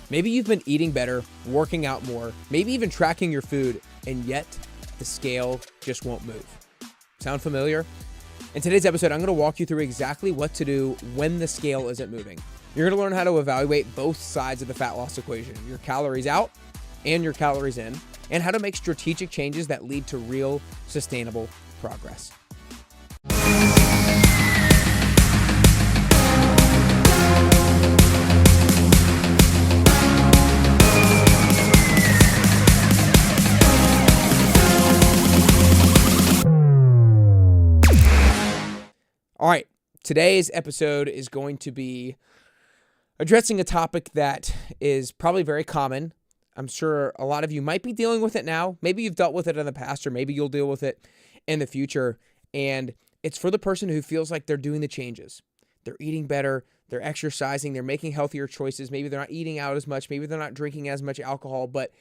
Maybe you've been eating better, working out more, maybe even tracking your food, and yet the scale just won't move. Sound familiar? In today's episode, I'm going to walk you through exactly what to do when the scale isn't moving. You're going to learn how to evaluate both sides of the fat loss equation, your calories out and your calories in, and how to make strategic changes that lead to real, sustainable progress. All right, today's episode is going to be addressing a topic that is probably very common. I'm sure a lot of you might be dealing with it now. Maybe you've dealt with it in the past, or maybe you'll deal with it in the future. And it's for the person who feels like they're doing the changes. They're eating better, they're exercising, they're making healthier choices. Maybe they're not eating out as much, maybe they're not drinking as much alcohol, but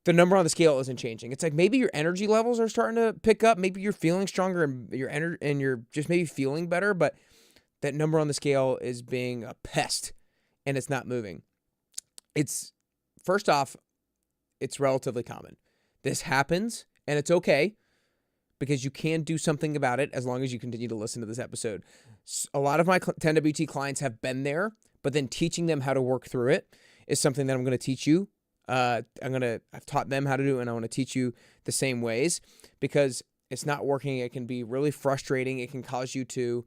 the number on the scale isn't changing. It's like maybe your energy levels are starting to pick up. Maybe you're feeling stronger and you're just maybe feeling better, but that number on the scale is being a pest and it's not moving. First off, it's relatively common. This happens and it's okay because you can do something about it as long as you continue to listen to this episode. A lot of my 10WT clients have been there, but then teaching them how to work through it is something that I'm going to teach you. I've taught them how to do it, and I want to teach you the same ways because it's not working. It can be really frustrating. It can cause you to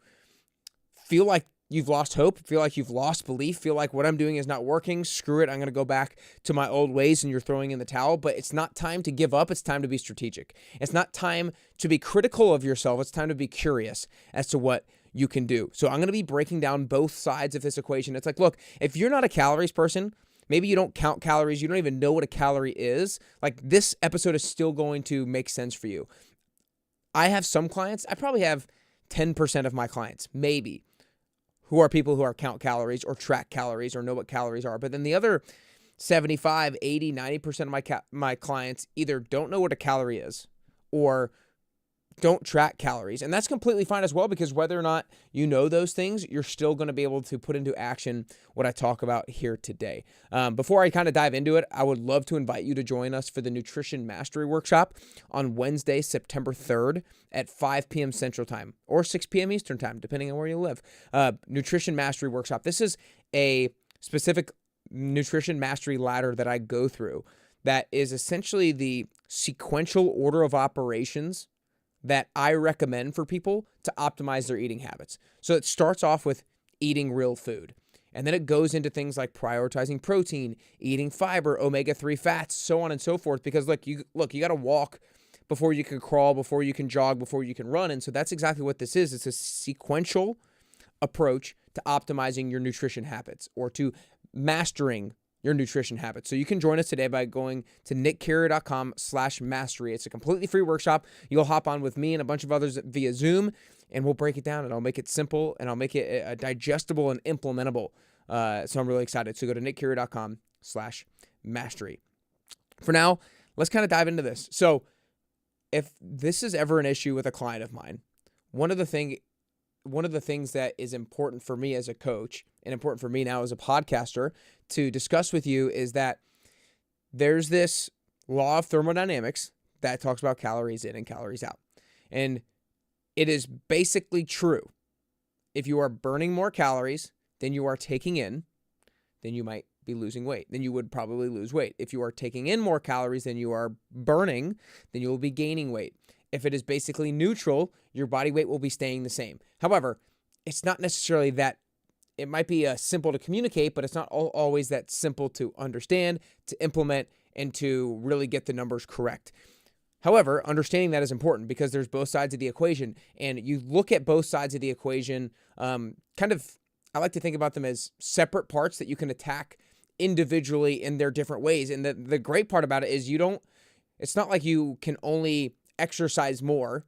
feel like you've lost hope, feel like you've lost belief, feel like what I'm doing is not working. Screw it. I'm going to go back to my old ways, and you're throwing in the towel, but it's not time to give up. It's time to be strategic. It's not time to be critical of yourself. It's time to be curious as to what you can do. So I'm going to be breaking down both sides of this equation. It's like, look, if you're not a calories person, maybe you don't count calories, you don't even know what a calorie is, like this episode is still going to make sense for you. I have some clients, I probably have 10% of my clients, maybe, who are people who are count calories or track calories or know what calories are. But then the other 75, 80, 90% of my clients either don't know what a calorie is or don't track calories. And that's completely fine as well, because whether or not you know those things, you're still going to be able to put into action what I talk about here today. Before I kind of dive into it, I would love to invite you to join us for the Nutrition Mastery Workshop on Wednesday, September 3rd at 5 p.m. Central Time or 6 p.m. Eastern Time, depending on where you live. Nutrition Mastery Workshop. This is a specific nutrition mastery ladder that I go through that is essentially the sequential order of operations that I recommend for people to optimize their eating habits. So it starts off with eating real food. And then it goes into things like prioritizing protein, eating fiber, omega-3 fats, so on and so forth. Because look, you got to walk before you can crawl, before you can jog, before you can run. And so that's exactly what this is. It's a sequential approach to optimizing your nutrition habits or to mastering your nutrition habits. So you can join us today by going to nickcarrier.com/mastery. It's a completely free workshop. You'll hop on with me and a bunch of others via Zoom, and we'll break it down, and I'll make it simple, and I'll make it digestible and implementable. So I'm really excited. So go to nickcarrier.com/mastery. For now, let's kind of dive into this. So if this is ever an issue with a client of mine, one of the things that is important for me as a coach and important for me now as a podcaster to discuss with you is that there's this law of thermodynamics that talks about calories in and calories out. And it is basically true. If you are burning more calories than you are taking in, then you might be losing weight. Then you would probably lose weight. If you are taking in more calories than you are burning, then you will be gaining weight. If it is basically neutral, your body weight will be staying the same. However, it's not necessarily that. It might be simple to communicate, but it's not always that simple to understand, to implement, and to really get the numbers correct. However, understanding that is important because there's both sides of the equation, and you look at both sides of the equation I like to think about them as separate parts that you can attack individually in their different ways. And the great part about it is it's not like you can only exercise more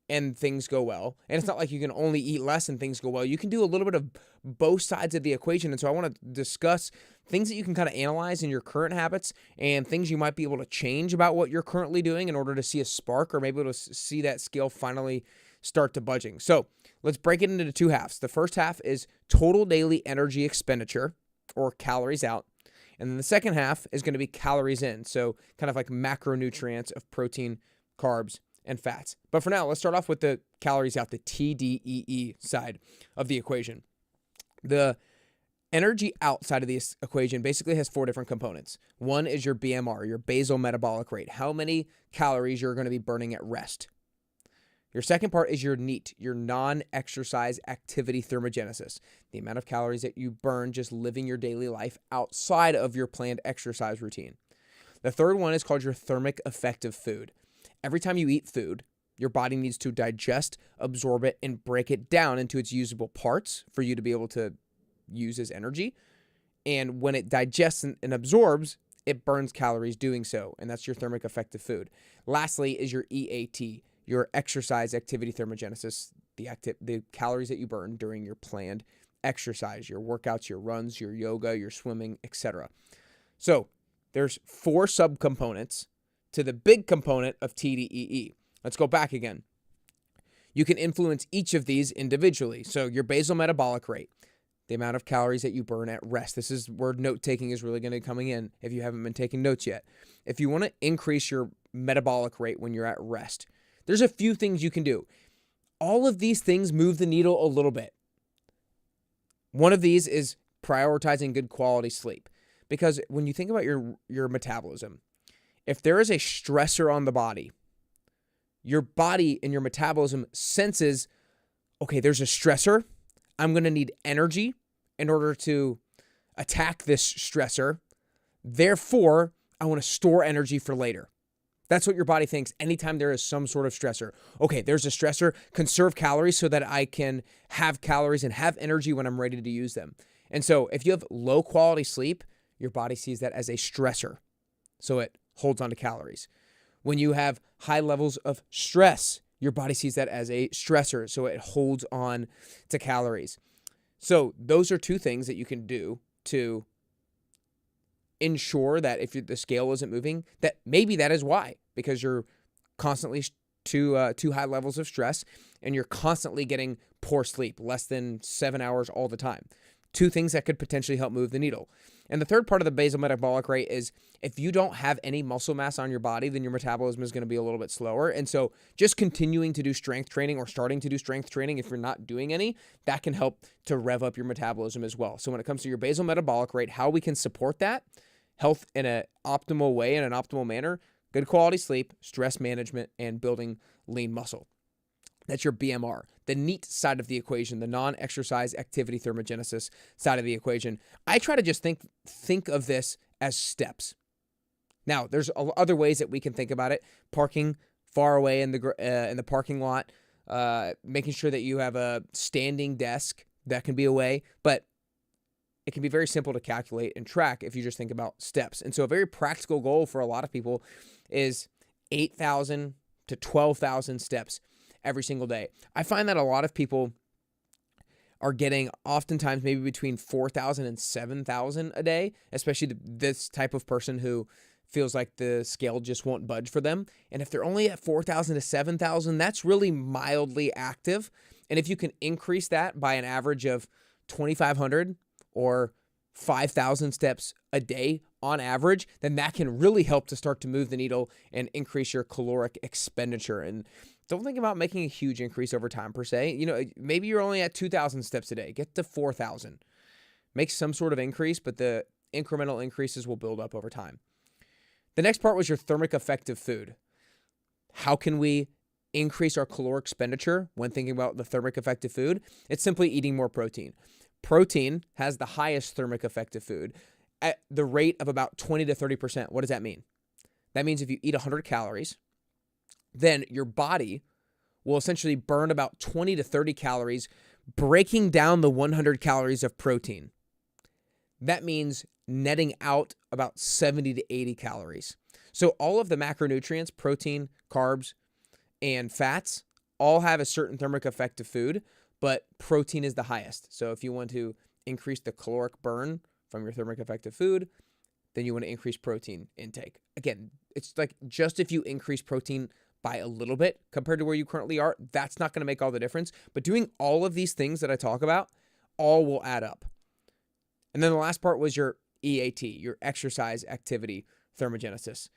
and things go well. And it's not like you can only eat less and things go well. You can do a little bit of both sides of the equation. And so I want to discuss things that you can kind of analyze in your current habits and things you might be able to change about what you're currently doing in order to see a spark or maybe to see that scale finally start to budging. So let's break it into two halves. The first half is total daily energy expenditure or calories out. And then the second half is going to be calories in. So kind of like macronutrients of protein, carbs, and fats. But for now, let's start off with the calories out, the TDEE side of the equation. The energy outside of this equation basically has 4 different components. One is your BMR, your basal metabolic rate, how many calories you're going to be burning at rest. Your second part is your NEAT, your non-exercise activity thermogenesis, the amount of calories that you burn just living your daily life outside of your planned exercise routine. The third one is called your thermic effective food. Every time you eat food, your body needs to digest, absorb it, and break it down into its usable parts for you to be able to use as energy. And when it digests and absorbs, it burns calories doing so, and that's your thermic effective food. Lastly is your EAT, your exercise activity thermogenesis, the calories that you burn during your planned exercise, your workouts, your runs, your yoga, your swimming, etc. So there's 4 subcomponents to the big component of TDEE. Let's go back again. You can influence each of these individually. So your basal metabolic rate, the amount of calories that you burn at rest. This is where note taking is really going to be coming in if you haven't been taking notes yet. If you want to increase your metabolic rate when you're at rest, there's a few things you can do. All of these things move the needle a little bit. One of these is prioritizing good quality sleep. Because when you think about your metabolism, if there is a stressor on the body, your body and your metabolism senses, okay, there's a stressor. I'm going to need energy in order to attack this stressor. Therefore, I want to store energy for later. That's what your body thinks anytime there is some sort of stressor. Okay, there's a stressor, conserve calories so that I can have calories and have energy when I'm ready to use them. And so if you have low quality sleep, your body sees that as a stressor. So it holds on to calories. When you have high levels of stress, your body sees that as a stressor. So it holds on to calories. So those are 2 things that you can do to ensure that if the scale isn't moving, that maybe that is why, because you're constantly too high levels of stress and you're constantly getting poor sleep, less than 7 hours all the time. 2 things that could potentially help move the needle. And the third part of the basal metabolic rate is if you don't have any muscle mass on your body, then your metabolism is going to be a little bit slower. And so just continuing to do strength training or starting to do strength training, if you're not doing any, that can help to rev up your metabolism as well. So when it comes to your basal metabolic rate, how we can support that health in an optimal way, in an optimal manner, good quality sleep, stress management, and building lean muscle. That's your BMR. The NEAT side of the equation, the non-exercise activity thermogenesis side of the equation. I try to just think of this as steps. Now, there's other ways that we can think about it. Parking far away in the parking lot, making sure that you have a standing desk that can be away, but it can be very simple to calculate and track if you just think about steps. And so a very practical goal for a lot of people is 8,000 to 12,000 steps every single day. I find that a lot of people are getting oftentimes maybe between 4,000 and 7,000 a day, especially this type of person who feels like the scale just won't budge for them. And if they're only at 4,000 to 7,000, that's really mildly active. And if you can increase that by an average of 2,500 or 5,000 steps a day on average, then that can really help to start to move the needle and increase your caloric expenditure. And don't think about making a huge increase over time per se. You know, maybe you're only at 2,000 steps a day. Get to 4,000. Make some sort of increase, but the incremental increases will build up over time. The next part was your thermic effective food. How can we increase our caloric expenditure when thinking about the thermic effective food? It's simply eating more protein. Protein has the highest thermic effective food at the rate of about 20 to 30%. What does that mean? That means if you eat 100 calories, then your body will essentially burn about 20 to 30 calories, breaking down the 100 calories of protein. That means netting out about 70 to 80 calories. So all of the macronutrients, protein, carbs, and fats, all have a certain thermic effective food, but protein is the highest. So if you want to increase the caloric burn from your thermic effective food, then you want to increase protein intake. Again, it's like just if you increase protein by a little bit compared to where you currently are, that's not going to make all the difference. But doing all of these things that I talk about, all will add up. And then the last part was your EAT, your exercise activity thermogenesis.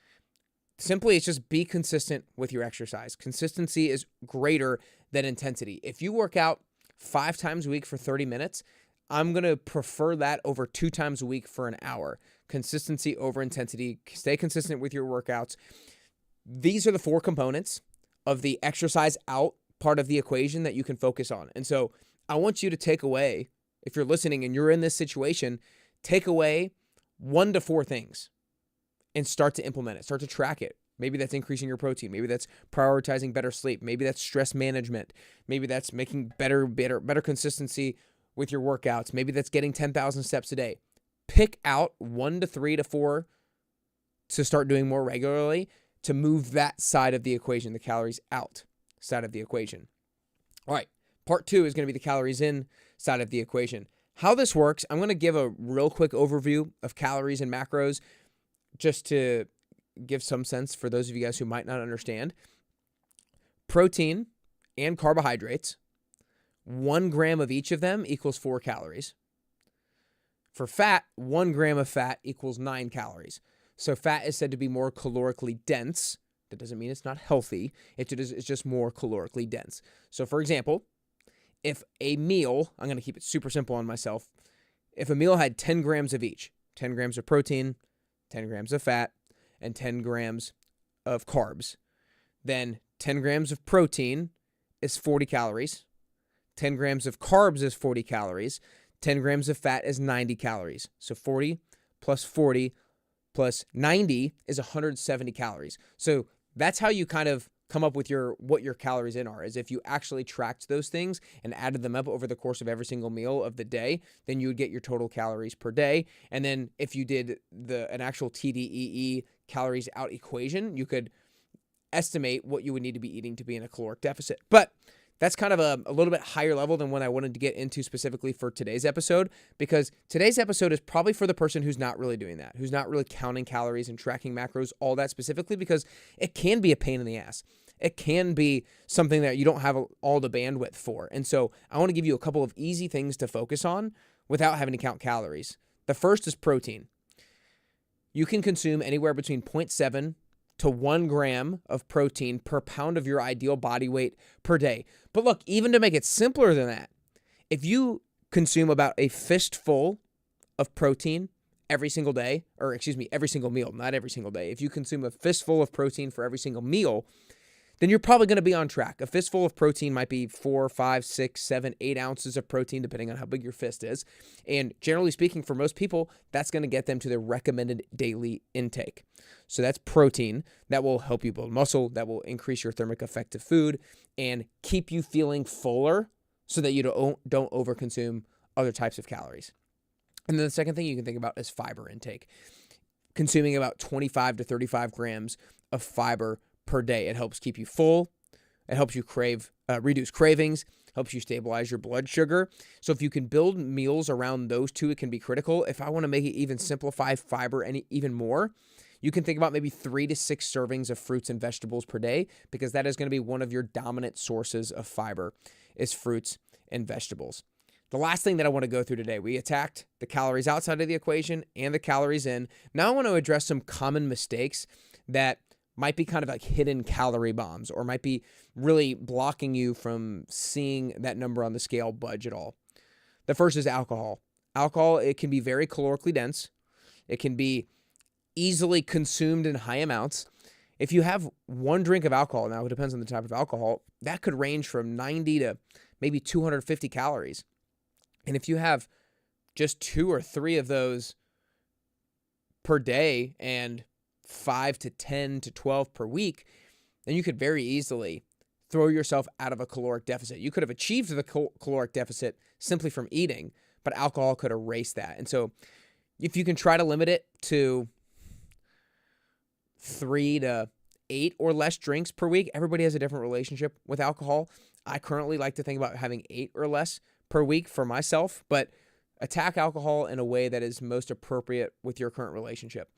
Simply, it's just be consistent with your exercise. Consistency is greater than intensity. If you work out 5 times a week for 30 minutes, I'm going to prefer that over 2 times a week for an hour. Consistency over intensity. Stay consistent with your workouts. These are the 4 components of the exercise out part of the equation that you can focus on. And so I want you to take away, if you're listening and you're in this situation, take away 1 to 4 things and start to implement it. Start to track it. Maybe that's increasing your protein. Maybe that's prioritizing better sleep. Maybe that's stress management. Maybe that's making better consistency with your workouts. Maybe that's getting 10,000 steps a day. Pick out 1 to 3 to 4 to start doing more regularly to move that side of the equation, the calories out side of the equation. All right, part 2 is going to be the calories in side of the equation. How this works, I'm going to give a real quick overview of calories and macros just to give some sense for those of you guys who might not understand. Protein and carbohydrates, 1 gram of each of them equals 4 calories. For fat, 1 gram of fat equals 9 calories. So fat is said to be more calorically dense. That doesn't mean it's not healthy. It's just more calorically dense. So for example, if a meal, I'm going to keep it super simple on myself. If a meal had 10 grams of each, 10 grams of protein, 10 grams of fat, and 10 grams of carbs, then 10 grams of protein is 40 calories. 10 grams of carbs is 40 calories. 10 grams of fat is 90 calories. So 40 plus 40 plus 90 is 170 calories. So that's how you kind of come up with what your calories in are, is if you actually tracked those things and added them up over the course of every single meal of the day, then you would get your total calories per day. And then if you did an actual TDEE calories out equation, you could estimate what you would need to be eating to be in a caloric deficit. But that's kind of a little bit higher level than what I wanted to get into specifically for today's episode, because today's episode is probably for the person who's not really doing that, who's not really counting calories and tracking macros all that specifically, because it can be a pain in the ass. It can be something that you don't have all the bandwidth for. And so I want to give you a couple of easy things to focus on without having to count calories. The first is protein. You can consume anywhere between 0.7 to 1 gram of protein per pound of your ideal body weight per day. But look, even to make it simpler than that, if you consume about a fistful of protein every single day, or every single meal, not every single day. If you consume a fistful of protein for every single meal, then you're probably going to be on track. A fistful of protein might be 4, 5, 6, 7, 8 ounces of protein, depending on how big your fist is. And generally speaking, for most people, that's going to get them to their recommended daily intake. So that's protein. That will help you build muscle. That will increase your thermic effect of food and keep you feeling fuller so that you don't overconsume other types of calories. And then the second thing you can think about is fiber intake. Consuming about 25 to 35 grams of fiber per day. It helps keep you full. It helps you reduce cravings, helps you stabilize your blood sugar. So if you can build meals around those two, it can be critical. If I want to make it even simplify fiber even more, you can think about maybe 3 to 6 servings of fruits and vegetables per day, because that is going to be one of your dominant sources of fiber, is fruits and vegetables. The last thing that I want to go through today, we attacked the calories outside of the equation and the calories in. Now I want to address some common mistakes that might be kind of like hidden calorie bombs, or might be really blocking you from seeing that number on the scale budge at all. The first is alcohol. Alcohol, it can be very calorically dense. It can be easily consumed in high amounts. If you have 1 drink of alcohol, now it depends on the type of alcohol, that could range from 90 to maybe 250 calories. And if you have just 2 or 3 of those per day and 5 to 10 to 12 per week, then you could very easily throw yourself out of a caloric deficit. You could have achieved the caloric deficit simply from eating, but alcohol could erase that. And so if you can try to limit it to 3 to 8 or less drinks per week, everybody has a different relationship with alcohol. I currently like to think about having 8 or less per week for myself, but attack alcohol in a way that is most appropriate with your current relationship.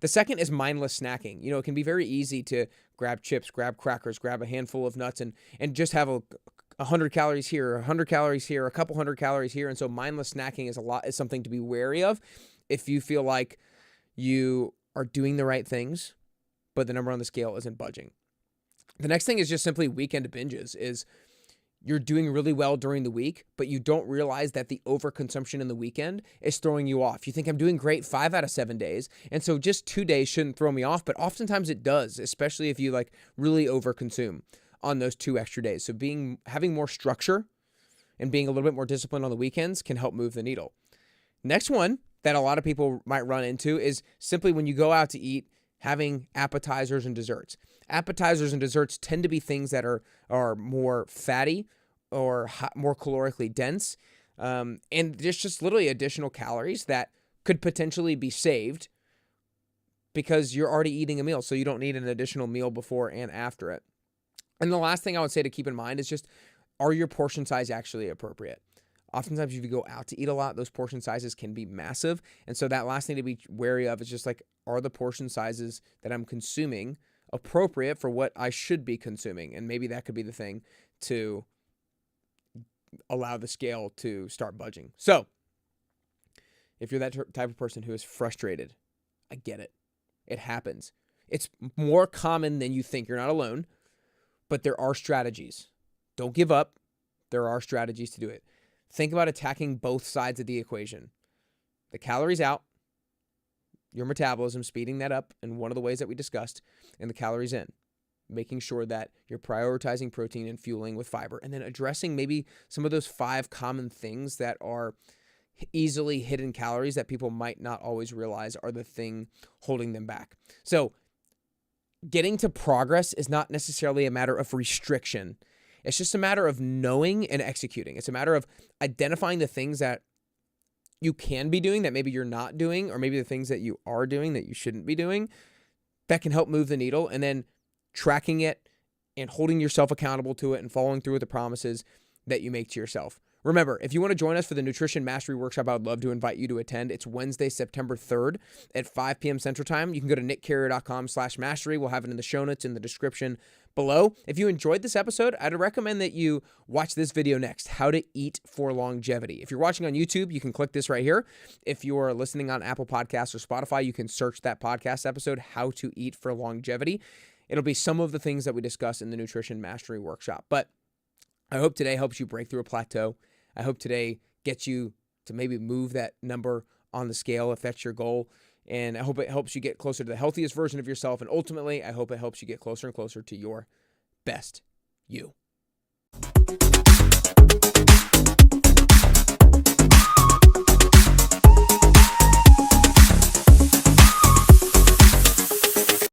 The second is mindless snacking. You know, it can be very easy to grab chips, grab crackers, grab a handful of nuts, and just have 100 calories here, 100 calories here, a couple hundred calories here. And so mindless snacking is something to be wary of. if you feel like you are doing the right things, but the number on the scale isn't budging. The next thing is just simply weekend binges. Is you're doing really well during the week, but you don't realize that the overconsumption in the weekend is throwing you off. You think I'm doing great 5 out of 7 days, and so just 2 days shouldn't throw me off, but oftentimes it does, especially if you like really overconsume on those 2 extra days. So having more structure and being a little bit more disciplined on the weekends can help move the needle. Next one that a lot of people might run into is simply when you go out to eat, having appetizers and desserts. Appetizers and desserts tend to be things that are more fatty or more calorically dense, and there's just literally additional calories that could potentially be saved because you're already eating a meal, so you don't need an additional meal before and after it. And the last thing I would say to keep in mind is just, are your portion size actually appropriate? Oftentimes, if you go out to eat a lot, those portion sizes can be massive. And so that last thing to be wary of is just like, are the portion sizes that I'm consuming appropriate for what I should be consuming? And maybe that could be the thing to allow the scale to start budging. So if you're that type of person who is frustrated, I get it. It happens. It's more common than you think. You're not alone, but there are strategies. Don't give up. There are strategies to do it. Think about attacking both sides of the equation. The calories out, your metabolism, speeding that up in one of the ways that we discussed, and the calories in, making sure that you're prioritizing protein and fueling with fiber, and then addressing maybe some of those 5 common things that are easily hidden calories that people might not always realize are the thing holding them back. So getting to progress is not necessarily a matter of restriction. It's just a matter of knowing and executing. It's a matter of identifying the things that you can be doing that maybe you're not doing, or maybe the things that you are doing that you shouldn't be doing, that can help move the needle, and then tracking it and holding yourself accountable to it and following through with the promises that you make to yourself. Remember, if you want to join us for the Nutrition Mastery Workshop, I would love to invite you to attend. It's Wednesday, September 3rd at 5 p.m. Central Time. You can go to nickcarrier.com/mastery. We'll have it in the show notes in the description below. If you enjoyed this episode, I'd recommend that you watch this video next, How to Eat for Longevity. If you're watching on YouTube, you can click this right here. If you're listening on Apple Podcasts or Spotify, you can search that podcast episode, How to Eat for Longevity. It'll be some of the things that we discuss in the Nutrition Mastery Workshop. But I hope today helps you break through a plateau. I hope today gets you to maybe move that number on the scale if that's your goal. And I hope it helps you get closer to the healthiest version of yourself. And ultimately, I hope it helps you get closer and closer to your best you.